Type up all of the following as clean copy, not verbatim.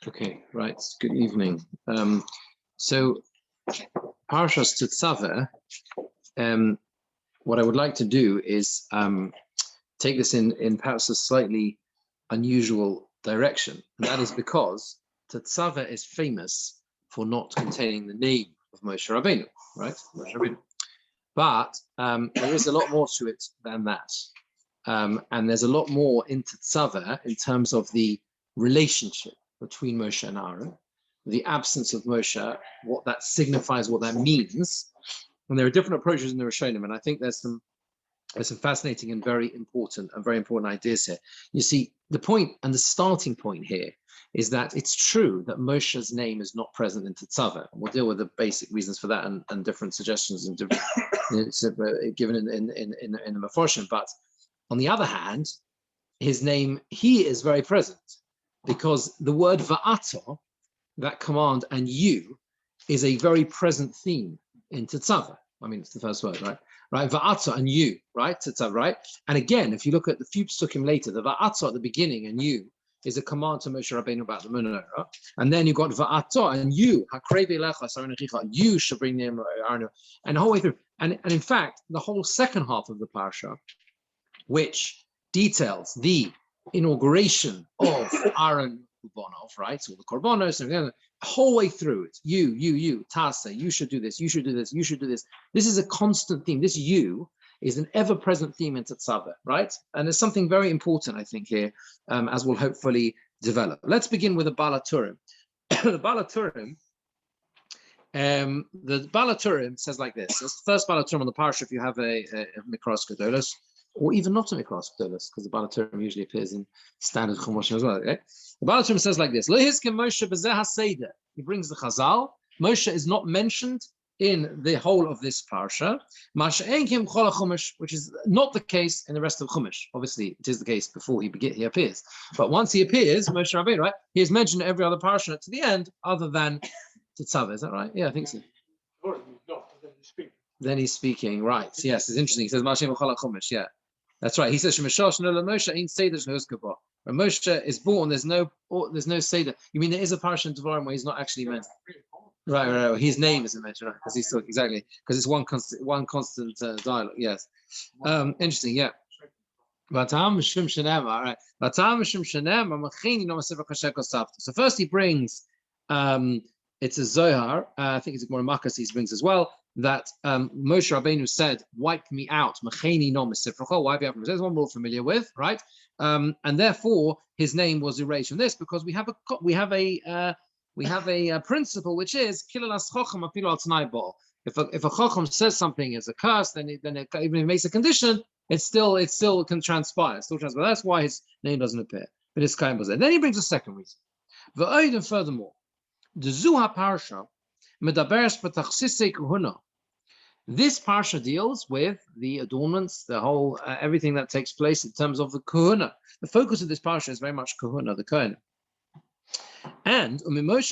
Okay, right. Good evening. So Parshas Tetzave, what I would like to do is take this in perhaps a slightly unusual direction. And that is because Tetzave is famous for not containing the name of Moshe Rabbeinu, right? Moshe Rabbeinu. But there is a lot more to it than that. And there's a lot more in Tetzave in terms of the relationship between Moshe and Aaron, the absence of Moshe, what that signifies, what that means. And there are different approaches in the Rishonim, and I think there's some fascinating and very important ideas here. You see, the point and the starting point here is that it's true that Moshe's name is not present in Tetzave. We'll deal with the basic reasons for that and different suggestions and different given in the Meforshim. But on the other hand, his name he is very present, because the word va'ata, that command, and you, is a very present theme in Tetzave. I mean, it's the first word, right? Right, va'ata and you, right? Tetzave, right? And again, if you look at the few psukim later, the va'ata at the beginning and you is a command to Moshe Rabbeinu about the menorah, and then you got va'ata and you, you should bring near Aaron, and the whole way through. And in fact, the whole second half of the parsha, which details the inauguration of Aaron Kubonov, right? So the Korbanos, and the whole way through it, you, Tasa, you should do this, you should do this, you should do this. This is a constant theme. This you is an ever-present theme in Tetzave, right? And there's something very important, I think, here, as we'll hopefully develop. Let's begin with the Balaturim. The Balaturim says like this. It's the first Balaturim on the Parsha if you have a Mikras Gedolos, or even not a Mikras Gedolos, because the Balaturim usually appears in standard Chumash as well. Okay? The Balaturim says like this: Lo hiskem Moshe b'zeh haseder. He brings the Chazal. Moshe is not mentioned in the whole of this parsha, which is not the case in the rest of Chumash. Obviously, it is the case before he appears. But once he appears, Moshe Rabbeinu, right, he is mentioned in every other parsha to the end, other than Tetzave. Is that right? Yeah, I think so. Then he's speaking, right? Yes, it's interesting. He says, Chumash. Yeah, that's right. He says, when Moshe is born, there's no seder. You mean there is a parsha in Devarim where he's not actually mentioned? Right. His name isn't mentioned, right? Because he's still because it's one constant dialogue. Yes, interesting. Yeah. So first he brings, it's a Zohar. I think it's a Gemara Makkos he brings as well, that Moshe Rabbeinu said, "Wipe me out." Wipe me out. There's one we're all familiar with, right? And therefore his name was erased from this, because we have a principle, which is if a chacham says something is a curse, then even if it makes a condition, it still can transpire. That's why his name doesn't appear. But it's Chaim Parsha. Then he brings a second reason. And furthermore, the Shiur Parsha medaberes b'tachsisei kahuna. This parsha deals with the adornments, the whole everything that takes place in terms of the kahuna. The focus of this parsha is very much kahuna, the kohen. And for Moshe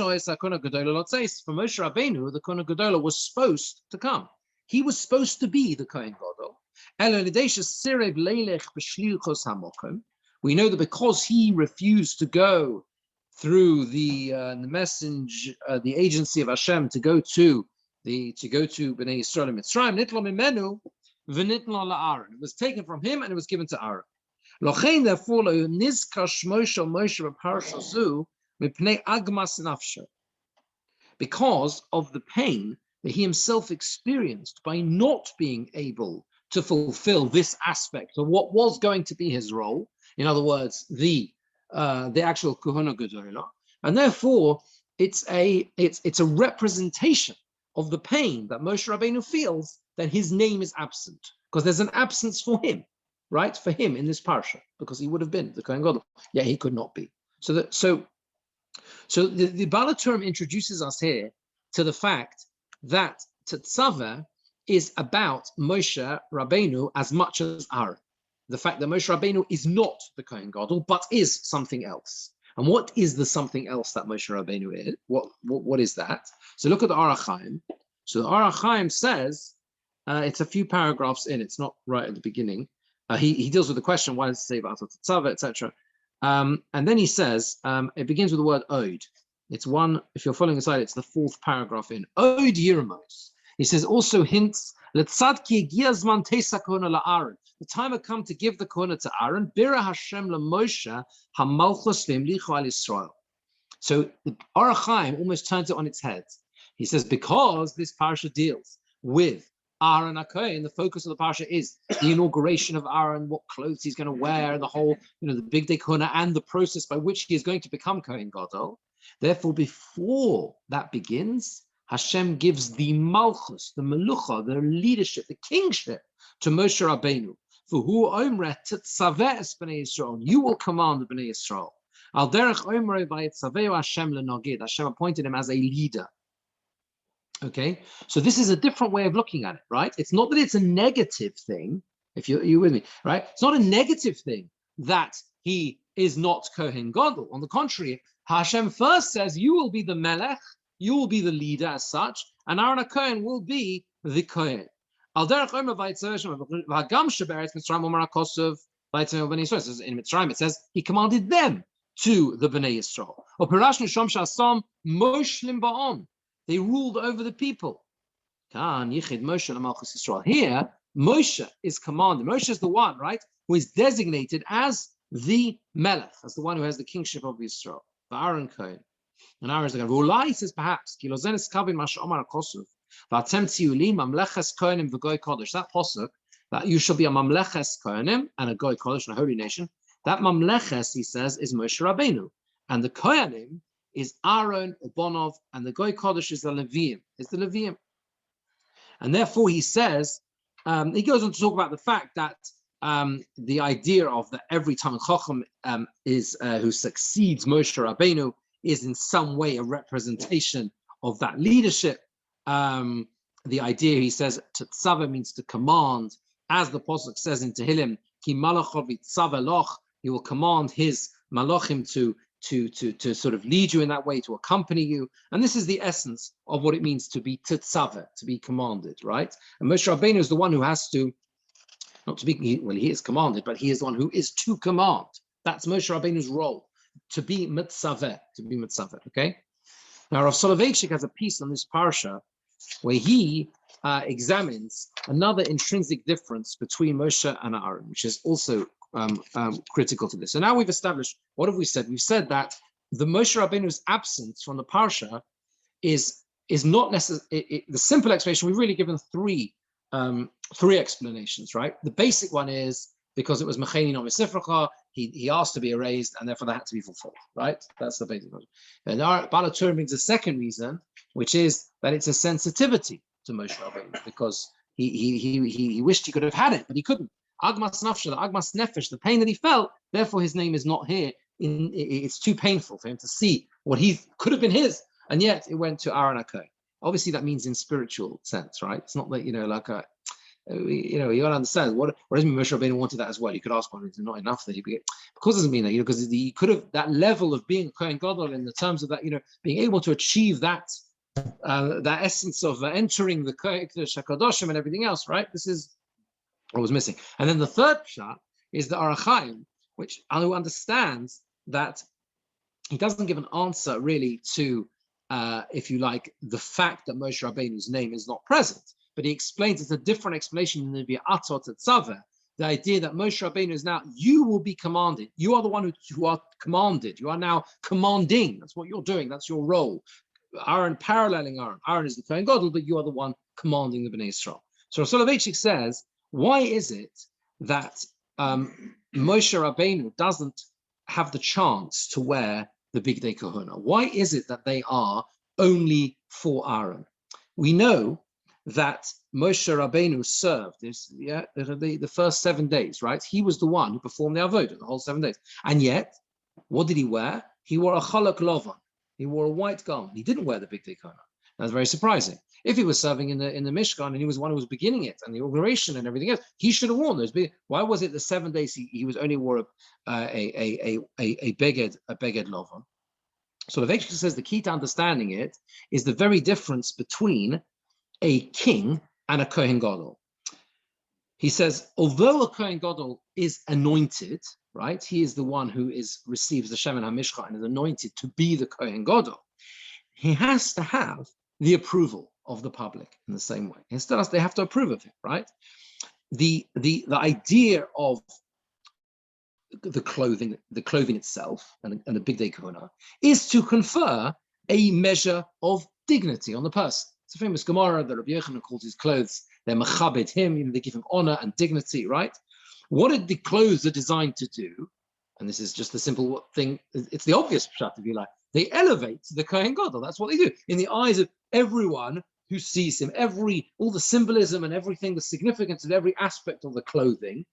Rabbeinu, the Kohen Gedolah was supposed to come. He was supposed to be the Kohen Gadol. We know that because he refused to go through the agency of Hashem to go to Bnei Yisrael and Mitzrayim, it was taken from him and it was given to Aaron. Because of the pain that he himself experienced by not being able to fulfill this aspect of what was going to be his role, in other words, the actual Kohana Gedolah, and therefore it's a representation of the pain that Moshe Rabbeinu feels that his name is absent, because there's an absence for him. Right, for him in this parsha, because he would have been the Kohen Gadol, yet he could not be. So the Balaturim introduces us here to the fact that Tetzave is about Moshe Rabbeinu as much as Aaron. The fact that Moshe Rabbeinu is not the Kohen Gadol, but is something else. And what is the something else that Moshe Rabbeinu is? What is that? So look at the Toras Chaim. So the Toras Chaim says, it's a few paragraphs in. It's not right at the beginning. He deals with the question, why does it say about Tetzave, etc. And then he says, it begins with the word Od. It's one, if you're following aside, it's the fourth paragraph in Od Yirmos. He says also hints, the time had come to give the kohuna to Aaron. Bira Hashem leMoshe hamalchus v'imlichu al Yisrael. So the Orach Chaim almost turns it on its head. He says because this parsha deals with Aaron HaKohen, the focus of the parsha is the inauguration of Aaron, what clothes he's going to wear, the whole, the big day kohuna, and the process by which he is going to become Kohen Gadol. Therefore, before that begins, Hashem gives the malchus, the melucha, the leadership, the kingship to Moshe Rabbeinu. For who omre tetzave es bnei Yisrael, you will command the bnei Yisrael. Al derech omre vayetzaveu Hashem lenogid. Hashem appointed him as a leader. Okay, so this is a different way of looking at it, right? It's not that it's a negative thing. If you're with me, right? It's not a negative thing that he is not Kohen Gadol. On the contrary, Hashem first says, you will be the melech, you will be the leader as such, and Aaron HaKohen will be the Kohen. In Mitzrayim it says, he commanded them to the Bnei Yisrael. They ruled over the people. Here, Moshe is commanded. Moshe is the one, right, who is designated as the melech, as the one who has the kingship of Israel. The Aaron Kohen. And Aaron is the guy. Rulai says perhaps, that posuk, that you shall be a mamleches kohenim and a goy kodesh and a holy nation. That mamleches, he says, is Moshe Rabbeinu, and the kohenim is Aaron, Ubonov, and the goy kodesh is the Leviim. And therefore, he says, he goes on to talk about the fact that the idea of that every Talmid Chacham is who succeeds Moshe Rabbeinu is in some way a representation of that leadership. The idea, he says, Tetzave means to command, as the Pasuk says in Tehillim, Ki malachov yitzave loch, he will command his malachim to sort of lead you in that way, to accompany you. And this is the essence of what it means to be Tetzave, to be commanded, right? And Moshe Rabbeinu is the one who has to, not to be, well, he is commanded, but he is the one who is to command. That's Moshe Rabbeinu's role, to be Mitzaveh, okay? Now, Rav Soloveitchik has a piece on this parsha where he examines another intrinsic difference between Moshe and Aaron, which is also critical to this. So now we've established, what have we said? We've said that the Moshe Rabbeinu's absence from the parsha is not necessarily, the simple explanation, we've really given three explanations, right? The basic one is because it was Mecheni no Mesifracha, he asked to be erased, and therefore that had to be fulfilled, right? That's the basic one. And Baal HaTurim brings a second reason, which is that it's a sensitivity to Moshe Rabbeinu, because he wished he could have had it, but he couldn't. Agmas nafsha, the agmas nefesh, the pain that he felt, therefore his name is not here. It's too painful for him to see what he could have been his, and yet it went to Aaron HaKohen. Obviously, that means in spiritual sense, right? It's not that, like a, you got to understand what does mean Moshe Rabbeinu wanted that as well. You could ask, well, it's not enough that he be, because it doesn't mean that, because he could have, that level of being Kohen Gadol in the terms of that, being able to achieve that essence of entering the Kodesh HaKadoshim and everything else, right? This is what was missing. And then the third pshat is the Orach Chaim, who understands that he doesn't give an answer really to, if you like, the fact that Moshe Rabbeinu's name is not present. But he explains it's a different explanation in the V'atot Tetzave, the idea that Moshe Rabbeinu is now, you will be commanded. You are the one who are commanded. You are now commanding. That's what you're doing. That's your role. Aaron paralleling Aaron. Aaron is the Kohen Gadol, but you are the one commanding the Bnei Yisrael. So Rav Soloveitchik says, why is it that Moshe Rabbeinu doesn't have the chance to wear the Big Day Kahuna? Why is it that they are only for Aaron? We know that Moshe Rabbeinu served the first 7 days, right? He was the one who performed the avodah the whole 7 days. And yet, what did he wear? He wore a chalak lovan. He wore a white garment. He didn't wear the Big Day Kahuna. That's very surprising. If he was serving in the Mishkan and he was the one who was beginning it and the inauguration and everything else, he should have worn those. Why was it the 7 days he was only wore a beged lovan? So the Veshka says the key to understanding it is the very difference between a king and a Kohen Gadol. He says, although a Kohen Gadol is anointed, right? He is the one who receives the Shem and HaMishcha and is anointed to be the Kohen Gadol. he has to have the approval of the public in the same way. They have to approve of him, right? The idea of the clothing itself, and a big day kahuna, is to confer a measure of dignity on the person. It's a famous Gemara that Rabbi Yochanan calls his clothes, they're machabed him, they give him honor and dignity, right? What did the clothes are designed to do? And this is just a simple thing, it's the obvious pshat, if you like. They elevate the Kohen Gadol. That's what they do. In the eyes of everyone who sees him, all the symbolism and everything, the significance of every aspect of the clothing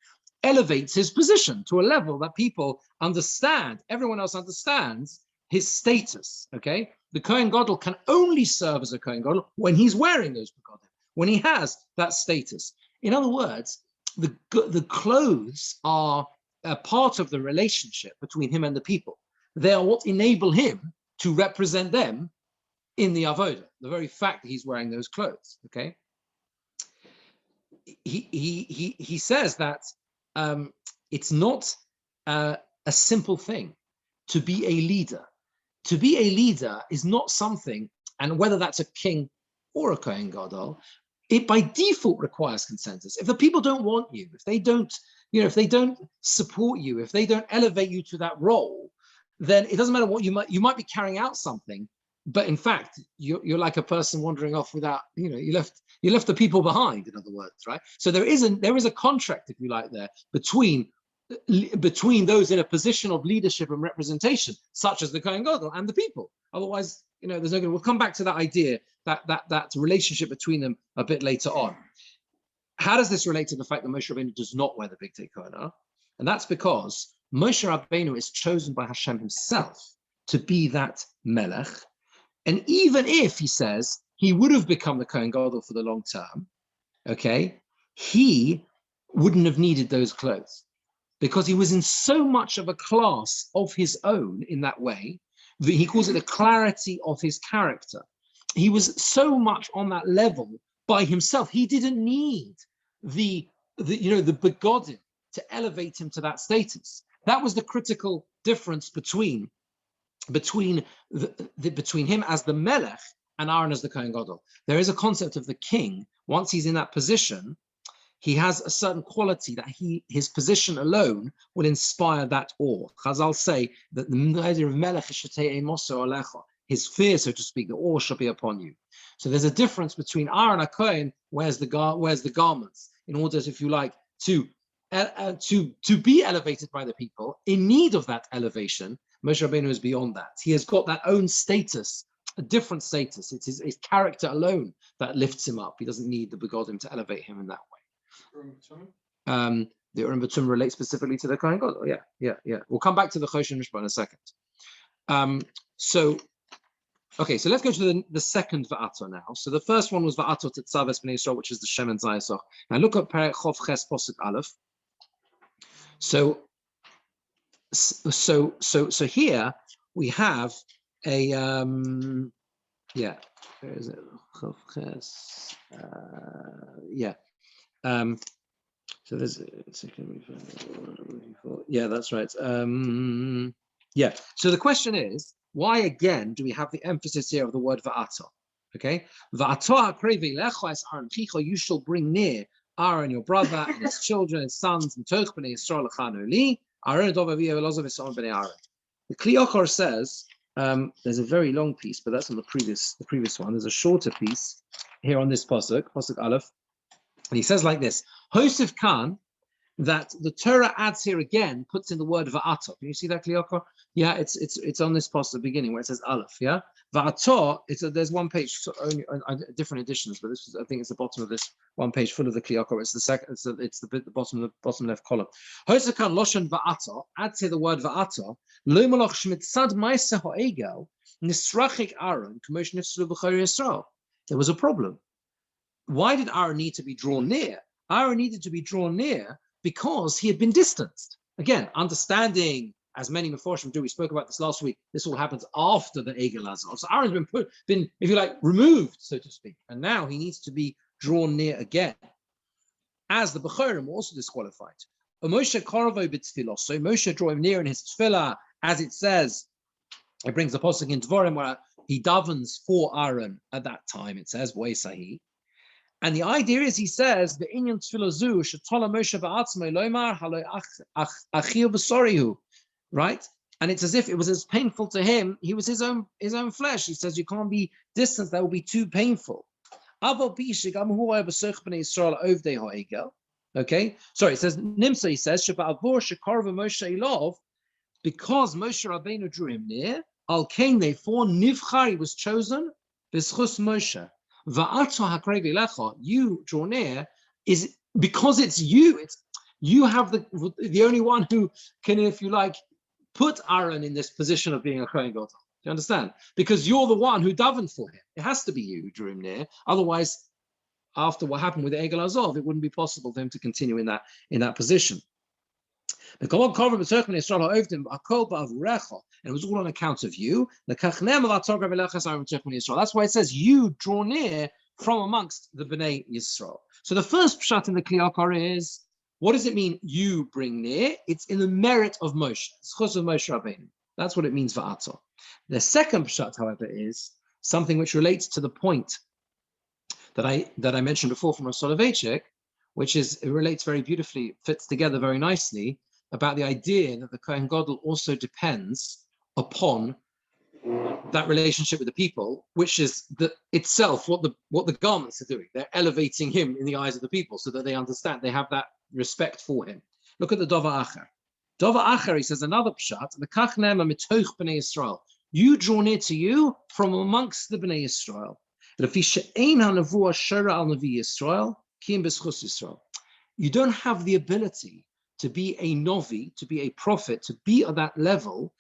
elevates his position to a level that people understand, everyone else understands his status, okay? The Kohen Gadol can only serve as a Kohen Gadol when he's wearing those begodim, when he has that status. In other words, the clothes are a part of the relationship between him and the people. They are what enable him to represent them in the avodah. The very fact that he's wearing those clothes. Okay. He says that it's not a simple thing to be a leader. To be a leader is not something, and whether that's a king or a Kohen Gadol, it by default requires consensus. If the people don't want you, if they don't support you, if they don't elevate you to that role, then it doesn't matter what you might be carrying out something, but in fact you're like a person wandering off without, you left the people behind, in other words, right? So there is a contract, if you like, there between those in a position of leadership and representation, such as the Kohen Gadol and the people. Otherwise, there's no good. We'll come back to that idea, that relationship between them a bit later on. How does this relate to the fact that Moshe Rabbeinu does not wear the big tekona? And that's because Moshe Rabbeinu is chosen by Hashem himself to be that melech. And even if, he says, he would have become the Kohen Gadol for the long term, okay, he wouldn't have needed those clothes because he was in so much of a class of his own in that way that he calls it the clarity of his character. He was so much on that level by himself. He didn't need the begodim to elevate him to that status. That was the critical difference between him as the melech and Aaron as the Kohen Gadol. There is a concept of the king. Once he's in that position, he has a certain quality that his position alone will inspire that awe. Chazal say that the idea of melech is shetei moso alecha, his fear, so to speak, the awe shall be upon you. So there's a difference between Aaron a Kohen wears the garments in order, if you like, to be elevated by the people, in need of that elevation. Moshe Rabbeinu is beyond that. He has got that own status, a different status. It's his character alone that lifts him up. He doesn't need the begodim to elevate him in that way. The Urim B'Tum relates specifically to the Kohen Gadol. Yeah. We'll come back to the Choshen Mishpah in a second. So let's go to the second Va'ato now. So the first one was Va'ato Tetzave B'nei Yisrael, which is the Shem and Zayasach. Now look at Perek Chof Ches Posuk Aleph. So here we have a where is it? Chof Ches. So there's that's right. So the question is, why again do we have the emphasis here of the word va'ato? Okay, va'ato hakrevi lecha es Aaron chicho, you shall bring near Aaron your brother and his children, his sons, and toch b'nei Yisrael lechanu li Aaron dov aviv elazar v'son b'nei Aaron. The Kli Yakar says there's a very long piece, but that's on the previous one. There's a shorter piece here on this pasuk Aleph, and he says like this: Hosef Khan, that the Torah adds here again, puts in the word va'ato. Can you see that, Kli Yakar? Yeah, it's on this post at the beginning where it says Aleph. Yeah, va'ato. There's one page, so only different editions, but this is, I think it's the bottom of this one page full of the Kli Yakar. It's the second. It's the bottom left column. Hosakan loshan va'ato. Adds here the word va'ato. Lo malach shmitzad ma'aseh ha'egel nisrachik Aaron k'mosh nifslu b'chari Yisrael. There was a problem. Why did Aaron need to be drawn near? Aaron needed to be drawn near because he had been distanced. Again, understanding, as many Meforshim do, we spoke about this last week, this all happens after the Egel Azov. So Aaron's been, if you like, removed, so to speak. And now he needs to be drawn near again. As the Bechorim were also disqualified. Moshe Karavo b'tfilah. So Moshe drew him near in his tefillah, as it says, it brings the posuk in Dvorim where he davens for Aaron at that time, it says, Sahi. And the idea is, he says, the inyan tfilozu shetola Moshe ba'atzmei loymar halo achil b'sorihu, right? And it's as if it was as painful to him. He was his own flesh. He says you can't be distant; that will be too painful. Okay, sorry. It says Nimsa. He says Moshe Elov, because Moshe Rabbeinu drew him near. Al Kain, therefore Nivchar, he was chosen. B'schus Moshe. You draw near is because it's you. It's you have the only one who can, if you like, put Aaron in this position of being a Kohen Gadol. Do you understand? Because you're the one who davened for him. It has to be you who drew him near. Otherwise, after what happened with Egel Azov, it wouldn't be possible for him to continue in that position. And it was all on account of you. That's why it says you draw near from amongst the Bnei Yisrael. So the first pshat in the Kliyakar is, what does it mean you bring near? It's in the merit of Moshe. It's chus of Moshe Rabbeinu. That's what it means for Atzah. The second pshat, however, is something which relates to the point that I mentioned before from Rav Soloveitchik, which is, it relates very beautifully, fits together very nicely, about the idea that the Kohen Gadol also depends upon that relationship with the people, which is itself what the garments are doing. They're elevating him in the eyes of the people so that they understand, they have that respect for him. Look at the Dova Acher. Dova Acher, he says another pshat, the Kach Nema mitoch Bnei Yisrael. You draw near to you from amongst the Bnei Yisrael. You don't have the ability to be a novi, to be a prophet, to be at that level,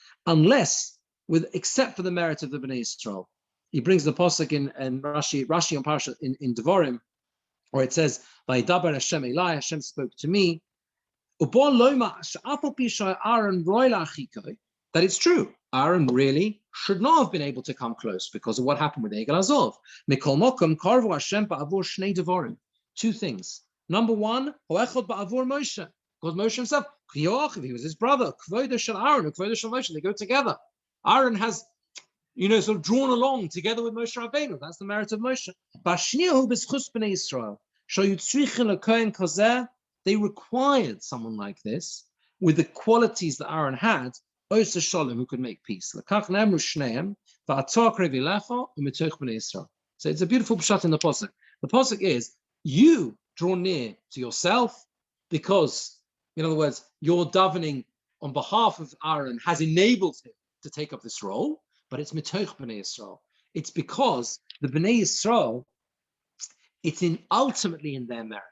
except for the merit of the Bnei Yisrael. He brings the pasuk in Rashi on Parsha in Devarim, where it says, "Vayidaber Hashem Elai, Hashem spoke to me." That it's true. Aaron really should not have been able to come close because of what happened with Egel Azov. Two things. Number one, because Moshe himself, he was his brother, Aaron, they go together. Aaron has, sort of drawn along together with Moshe Rabbeinu. That's the merit of Moshe. They required someone like this with the qualities that Aaron had, who could make peace. So it's a beautiful pshat in the pasuk. The pasuk is, you draw near to yourself because, in other words, your davening on behalf of Aaron has enabled him to take up this role, but it's mitoch Bnei Yisrael. It's because the Bnei Yisrael, it's ultimately in their merit.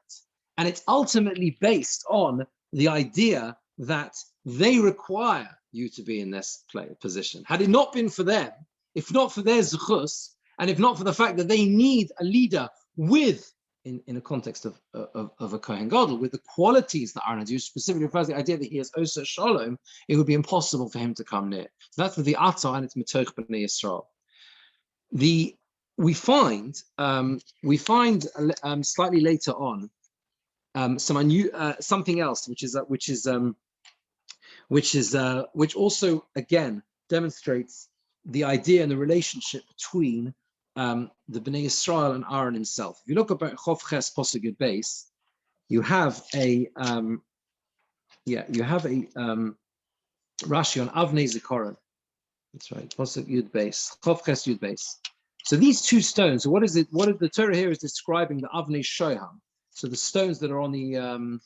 And it's ultimately based on the idea that they require you to be in this position. Had it not been for them, if not for their zechus, and if not for the fact that they need a leader with, in a context of a Kohen Gadol, with the qualities that Aaron has used, specifically refers to the idea that he has Osa Shalom, it would be impossible for him to come near. So that's for the Atzah, and it's Metoch B'nai Yisrael. We find slightly later on something else, which also again demonstrates the idea and the relationship between the Bnei Yisrael and Aaron himself. If you look about Chof Ches Pasuk Yud Beis, you have a Rashi on Avnei Zikaron. That's right, Pasuk Yud Beis, Chof Ches Yud Beis. So these two stones. So what is it? What the Torah here is describing the Avnei Shoham. So the stones that are on the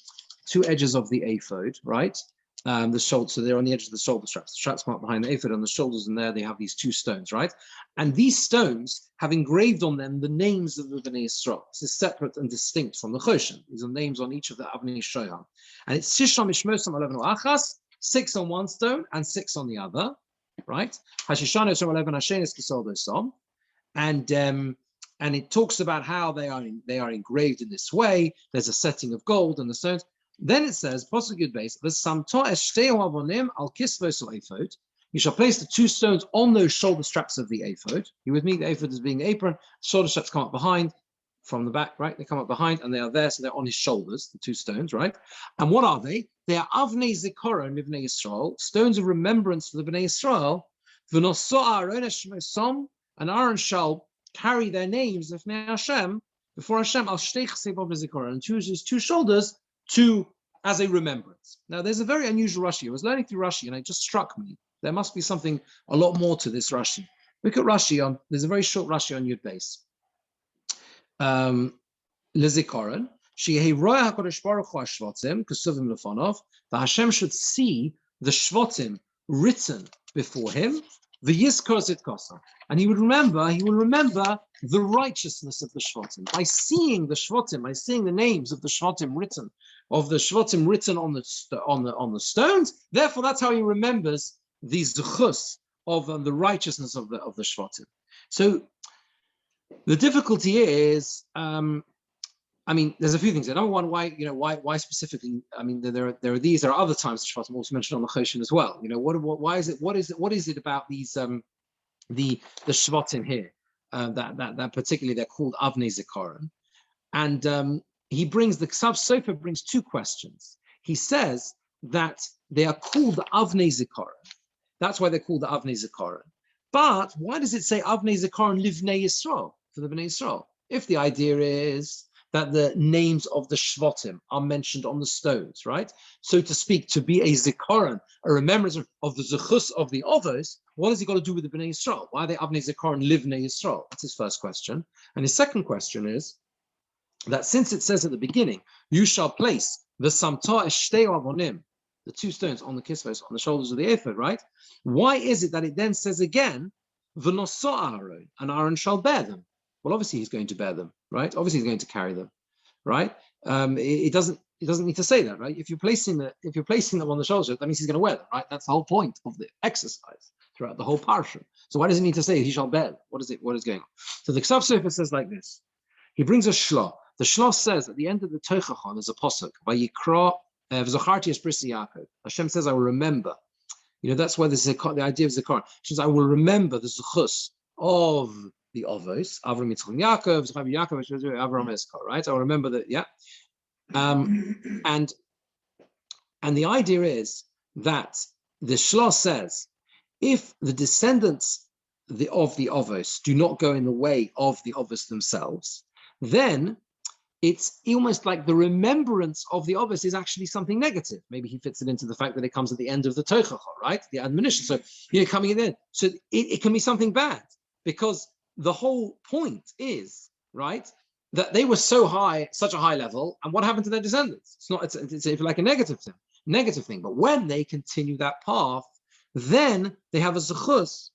two edges of the ephod, right? The shoulder, so they're on the edge of the shoulder straps. The straps come up behind the ephod on the shoulders, and there they have these two stones, right? And these stones have engraved on them the names of the Bnei Yisrael. This is separate and distinct from the Choshen. These are names on each of the Avnei Shoham. And it's Shisham Ishmosam Alevnu Achas, 6 on one stone and 6 on the other, right? Hashishanu Shom Aleven Hashenis Kisol Dosom. And it talks about how they are engraved in this way. There's a setting of gold and the stones. Then it says, Pasuk Yud Beis, you shall place the two stones on those shoulder straps of the ephod. You with me? The ephod is being the apron. Shoulder straps come up behind, from the back, right? They come up behind, and they are there, so they're on his shoulders, the two stones, right? And what are they? They are Avnei Zikaron Bnei Yisrael, stones of remembrance for the Bnei Yisrael. V'nosah Aaron Shmosom and Aaron shall carry their names of Hashem before Hashem al shtei chesed v'zikaron, and choose his two shoulders as a remembrance. Now, there's a very unusual Rashi. I was learning through Rashi, and it just struck me. There must be something a lot more to this Rashi. Look at Rashi there's a very short Rashi on Yud Beis. Lezikaron, she'ei roya HaKadosh Baruch Hu hashvatim kesuvim lefanov, that Hashem should see the shvatim written before him, the yizkor zitkasa, and he will remember the righteousness of the shvatim by seeing the shvatim, by seeing the names of the shvatim written on the stones. Therefore, that's how he remembers the zechus of the righteousness of the shvatim. So the difficulty is, there's a few things. Number one, why specifically? There are other times the shvatim also mentioned on the Choshen as well. Why is it about these the shvatim here that particularly they're called Avnei Zikaron, and he brings the Ksav Sofer brings two questions. He says that they are called the Avnei Zikaron. That's why they're called the Avnei Zikaron. But why does it say Avnei Zikaron Livnei Yisrael, for the Bnei Yisrael? If the idea is that the names of the Shvatim are mentioned on the stones, right? So to speak, to be a Zikaron, a remembrance of the Zechus of the others, what has he got to do with the Bnei Yisrael? Why are they Avnei Zikaron Livnei Yisrael? That's his first question. And his second question is that since it says at the beginning, you shall place the Samta Eshtei Avonim, the two stones on the kisvos, on the shoulders of the ephod, right? Why is it that it then says again, V'noso Aharon, and Aaron shall bear them? Well, obviously he's going to bear them, right? Obviously he's going to carry them, right? It doesn't need to say that, right? If you're placing them on the shoulders, that means he's going to wear them, right? That's the whole point of the exercise throughout the whole parsha. So why does it need to say he shall bear them? What is going on? So the Ksav Sofer says like this. He brings a shlah. The shlah says at the end of the Tochachon there's a pasuk, Vayikra v'zacharti es bris Yaakov. Hashem says, I will remember. That's why there's the idea of Zikaron. She says, I will remember the zechus of the Avos, Avram, Yitzchak, Yaakov, Yaakov, Avram, Eskar, right? I will remember that, yeah. And the idea is that the Shlah says, if the descendants of the Avos do not go in the way of the Avos themselves, then it's almost like the remembrance of the Avos is actually something negative. Maybe he fits it into the fact that it comes at the end of the Tochacha, right? The admonition. So, coming in there. So it can be something bad, because the whole point is, right, that they were so high, such a high level, and what happened to their descendants? It's like a negative thing. But when they continue that path, then they have a zechus.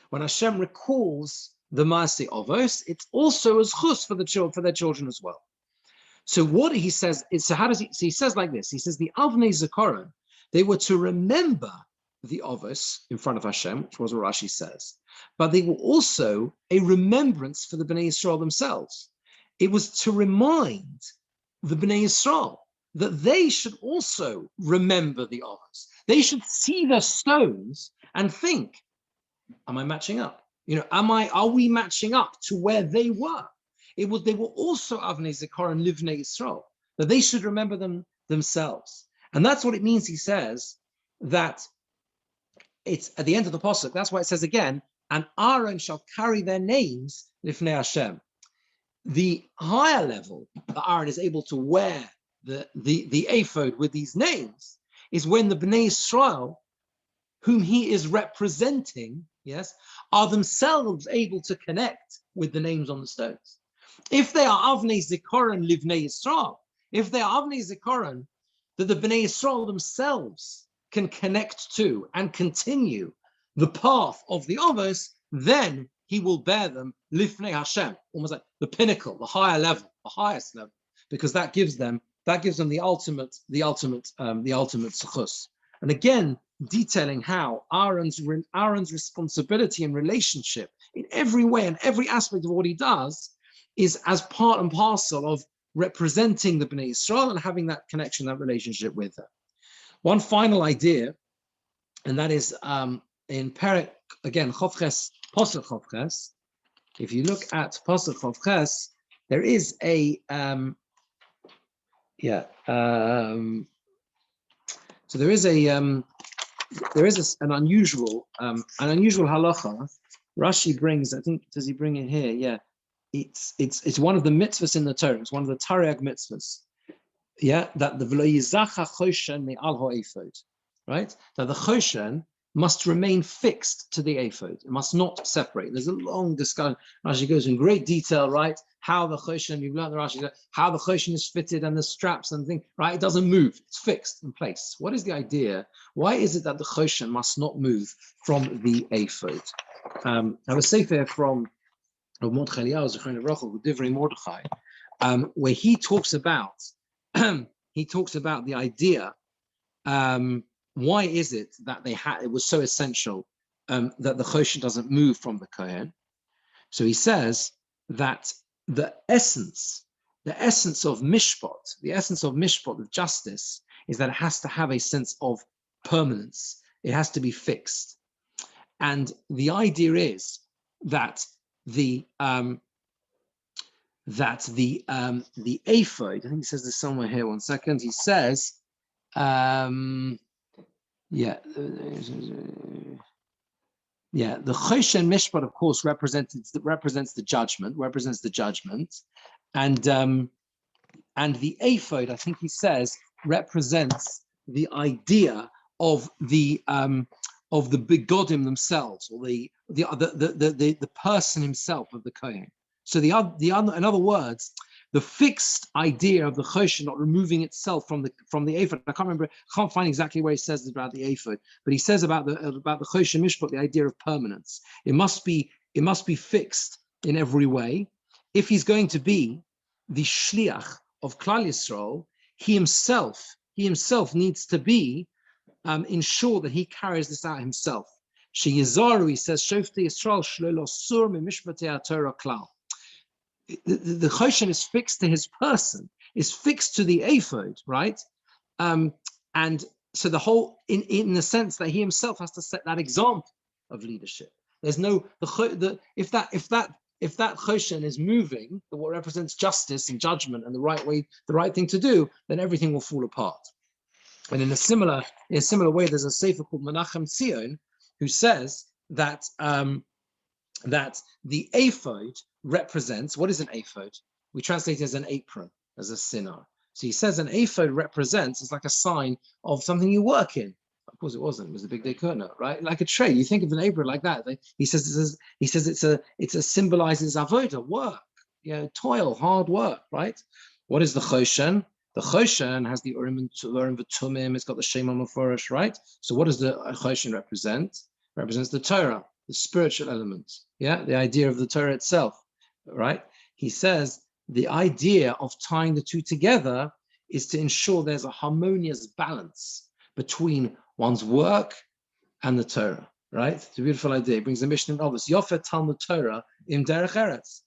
When Hashem recalls the Maaseh Avos, it's also a zechus for their children as well. So what he says is, he says like this. He says the Avnei Zikaron, they were to remember the Avos in front of Hashem, which was what Rashi says, but they were also a remembrance for the Bnei Yisrael themselves. It was to remind the Bnei Yisrael that they should also remember the Avos. They should see the stones and think, am I matching up? Are we matching up to where they were? They were also Avnei Zikaron Livnei Yisrael, that they should remember them themselves. And that's what it means, he says, that it's at the end of the pasuk. That's why it says again, and Aaron shall carry their names Lifnei Hashem. The higher level that Aaron is able to wear the ephod with these names is when the Bnei Yisrael, whom he is representing, yes, are themselves able to connect with the names on the stones. If they are Avnei Zikaron Livnei Yisrael, if they are Avnei Zikaron that the Bnei Yisrael themselves can connect to and continue the path of the Avos, then he will bear them Lifnei Hashem, almost like the pinnacle, the higher level, the highest level, because that gives them the ultimate zechus. And again, detailing how Aaron's responsibility and relationship in every way and every aspect of what he does is as part and parcel of representing the Bnei Yisrael and having that connection, that relationship with them. One final idea, and that is in Perek, again, Chovches, Pasuk Chovches. If you look at Pasuk Chovches, there is an unusual halacha Rashi brings, I think, does he bring it here? Yeah. It's one of the mitzvahs in the Torah. It's one of the Tariag mitzvahs. Yeah, that the v'lo yizacha choshen me'al ha'ephod, right? That the choshen must remain fixed to the ephod. It must not separate. There's a long discussion. Rashi goes in great detail, right? How the choshen, you've learned the Rashi, how the choshen is fitted and the straps and things, right? It doesn't move. It's fixed in place. What is the idea? Why is it that the choshen must not move from the ephod? I have a sefer from Mordechai Eliyahu, Zechron Levrachah, Divrei Mordechai, where he talks about the idea. Why is it that it was so essential that the choshen doesn't move from the kohen? So he says that the essence of mishpat, of justice, is that it has to have a sense of permanence. It has to be fixed, and the idea is that the ephod, I think he says this somewhere here. 1 second. He says, the choshen mishpat, of course, represents the judgment, and the ephod, I think he says, represents the idea of the begodim themselves, or the person himself of the kohen. So in other words, the fixed idea of the choshen not removing itself from the ephod. I can't find exactly where he says about the ephod, but he says about the choshen mishpat, the idea of permanence. It must be fixed in every way. If he's going to be the shliach of Klal Yisrael, he himself needs to be ensure that he carries this out himself. Sheyizaru, he says, Shoftei Yisrael shlo sur mimishpatei haTorah klal. The choshen is fixed to his person, is fixed to the ephod, right? And so the whole, in the sense that he himself has to set that example of leadership. There's no if that choshen is moving, what represents justice and judgment and the right thing to do, then everything will fall apart. And in a similar way, there's a sefer called Menachem Tzion who says that the ephod represents, what is an ephod? We translate it as an apron, as a sinar. So he says an ephod represents, it's like a sign of something you work in. Of course, it wasn't. It was a big day kurna, right? Like a tray. You think of an apron like that. He says it's a symbolizes avoda, work, toil, hard work, right? What is the choshen? The choshen has the urim v'tumim. It's got the shema mefurish, right? So what does the choshen represent? It represents the Torah, the spiritual element. Yeah, the idea of the Torah itself, right? He says the idea of tying the two together is to ensure there's a harmonious balance between one's work and the Torah, right? It's a beautiful idea. It brings the mission of others. Yofet Talmud Torah im derech eretz.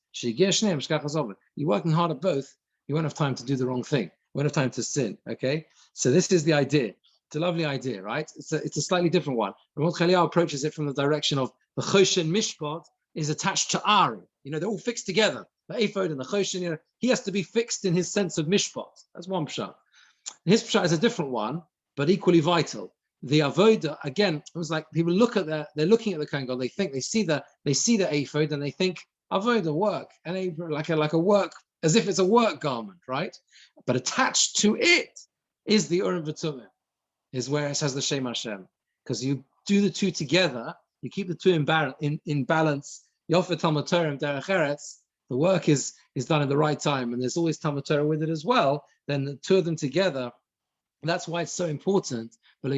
You're working hard at both. You won't have time to do the wrong thing. You won't have time to sin. Okay, so this is the idea. It's a lovely idea, right? It's a slightly different one. Mordechai Eliyahu approaches it from the direction of the choshen mishpat is attached to Ari. They're all fixed together. The ephod and the choshen. He has to be fixed in his sense of mishpat. That's one pshat. His pshat is a different one, but equally vital. The avoda, again, it was like people they're looking at the Kohen God. They think they see the ephod and they think avoda, work, and like a work, as if it's a work garment, right? But attached to it is the urim v'tumim, is where it says the Shem Hashem, because you do the two together, you keep the two in balance. Yofet Talmud Torah derech eretz, the work is done at the right time, and there's always Talmud Torah with it as well. Then the two of them together, and that's why it's so important. And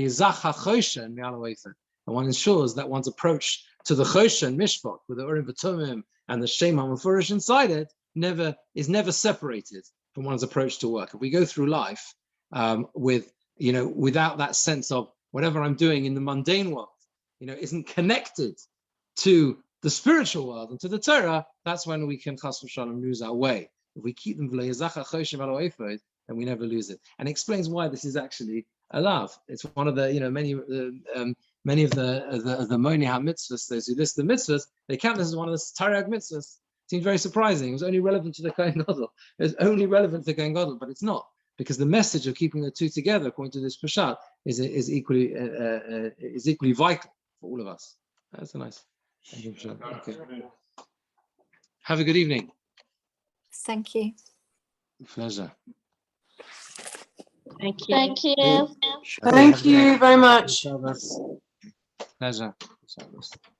one ensures that one's approach to the choshen mishpat with the urim v'tumim and the shema mefurish inside it is never separated from one's approach to work. If we go through life without that sense of whatever I'm doing in the mundane world, isn't connected to the spiritual world and to the Torah, that's when we can chas v'shalom lose our way. If we keep them, then we never lose it. And it explains why this is actually a love. It's one of the, many of the Moni HaMitzvahs, those who list the mitzvahs, they count this as one of the Tariag mitzvahs. Seems very surprising. It was only relevant to the Kohen Gadol. It's only relevant to the Kohen Gadol, but it's not, because the message of keeping the two together, according to this Pashat, is equally vital for all of us. That's a nice. Okay. Have a good evening. Thank you. Pleasure. Thank you. Thank you. Okay, Thank have a good night. you very much. Pleasure.